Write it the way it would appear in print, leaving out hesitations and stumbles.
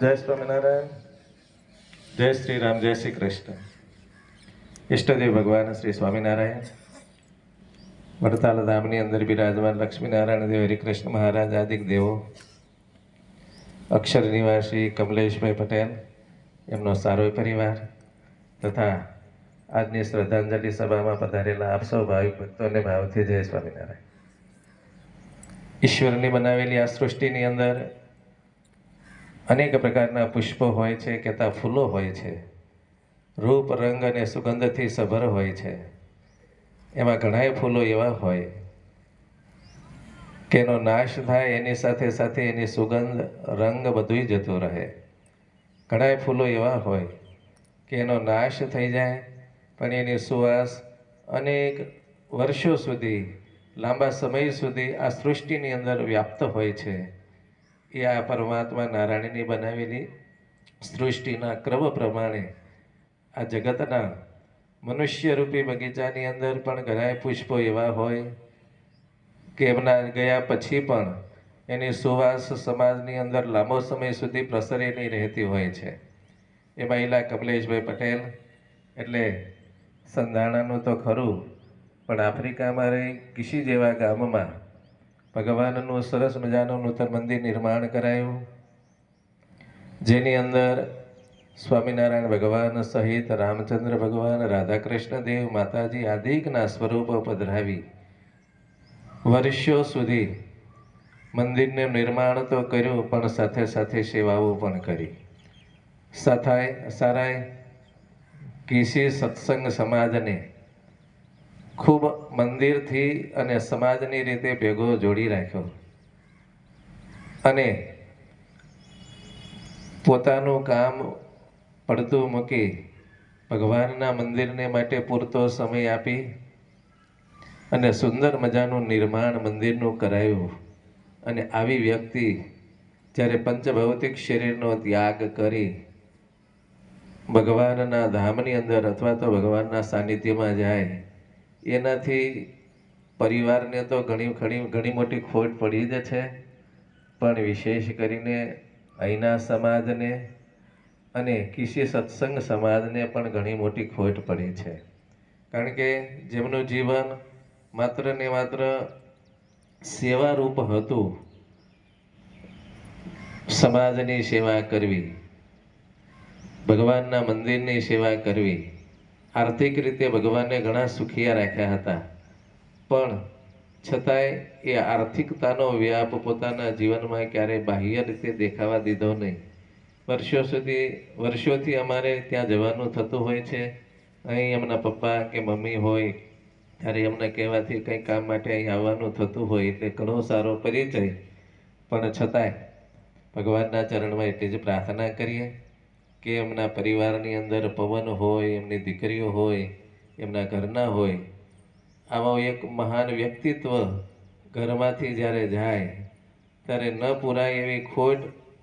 જય સ્વામિનારાયણ, જય શ્રી રામ, જય શ્રી કૃષ્ણ. ઈષ્ટદેવ ભગવાન શ્રી સ્વામિનારાયણ, વડતાલ ધામની અંદર બિરાજમાન લક્ષ્મીનારાયણ દેવ, હરિકૃષ્ણ મહારાજ આદિક દેવો, અક્ષર નિવાસી કમલેશભાઈ પટેલ, એમનો સારો પરિવાર તથા આજની શ્રદ્ધાંજલિ સભામાં પધારેલા આપ સૌ ભાવિક ભક્તોને ભાવથી જય સ્વામિનારાયણ. ઈશ્વરની બનાવેલી આ સૃષ્ટિની અંદર અનેક પ્રકારના પુષ્પો હોય છે, કેતા ફૂલો હોય છે, રૂપ રંગ અને સુગંધથી સભર હોય છે. એમાં ઘણાય ફૂલો એવા હોય કે એનો નાશ થાય એની સાથે સાથે એની સુગંધ રંગ બધું જતું રહે. ઘણાય ફૂલો એવા હોય કે એનો નાશ થઈ જાય પણ એની સુવાસ અનેક વર્ષો સુધી, લાંબા સમય સુધી આ સૃષ્ટિની અંદર વ્યાપ્ત હોય છે. એ આ પરમાત્મા નારાયણની બનાવેલી સૃષ્ટિના ક્રમ પ્રમાણે આ જગતના મનુષ્યરૂપી બગીચાની અંદર પણ ઘણા પુષ્પો એવા હોય કે એમના ગયા પછી પણ એની સુવાસ સમાજની અંદર લાંબો સમય સુધી પ્રસરેલી રહેતી હોય છે. એમાં એલા કમલેશભાઈ પટેલ એટલે સંધાણાનું તો ખરું, પણ આફ્રિકામાં રહી કિશી જેવા ગામમાં ભગવાનનું સરસ મજાનું નૂતન મંદિર નિર્માણ કરાયું, જેની અંદર સ્વામિનારાયણ ભગવાન સહિત રામચંદ્ર ભગવાન, રાધાકૃષ્ણ દેવ, માતાજી આદિકના સ્વરૂપો પધરાવી વર્ષો સુધી મંદિરનું નિર્માણ તો કર્યું પણ સાથે સાથે સેવાઓ પણ કરી. સારાય કિસી સત્સંગ સમાજને ખૂબ મંદિરથી અને સમાજની રીતે ભેગો જોડી રાખ્યો અને પોતાનું કામ પડતું મૂકી ભગવાનના મંદિરને માટે પૂરતો સમય આપી અને સુંદર મજાનું નિર્માણ મંદિરનું કરાયું. અને આવી વ્યક્તિ જ્યારે પંચભૌતિક શરીરનો ત્યાગ કરી ભગવાનના ધામની અંદર અથવા તો ભગવાનના સાનિધ્યમાં જાય, એનાથી પરિવારને તો ઘણી મોટી ખોટ પડી જ છે, પણ વિશેષ કરીને અહીંના સમાજને અને કિસી સત્સંગ સમાજને પણ ઘણી મોટી ખોટ પડી છે. કારણ કે જેમનું જીવન માત્ર ને માત્ર સેવારૂપ હતું, સમાજની સેવા કરવી, ભગવાનના મંદિરની સેવા કરવી, આર્થિક રીતે ભગવાનને ઘણા સુખિયા રાખ્યા હતા, પણ છતાંય એ આર્થિકતાનો વ્યાપ પોતાના જીવનમાં ક્યારેય બાહ્ય રીતે દેખાવા દીધો નહીં. વર્ષોથી અમારે ત્યાં જવાનું થતું હોય છે. અહીં એમના પપ્પા કે મમ્મી હોય ત્યારે એમને કહેવાથી કંઈ કામ માટે અહીં આવવાનું થતું હોય, એટલે ઘણો સારો પરિચય. પણ છતાંય ભગવાનના ચરણમાં એટલી જ પ્રાર્થના કરીએ કે એમના પરિવારની અંદર પવન હોય, એમની દીકરીઓ હોય, એમના ઘરના હોય, આવો એક મહાન વ્યક્તિત્વ ઘરમાંથી જ્યારે જાય ત્યારે ન પૂરાય એવી ખોટ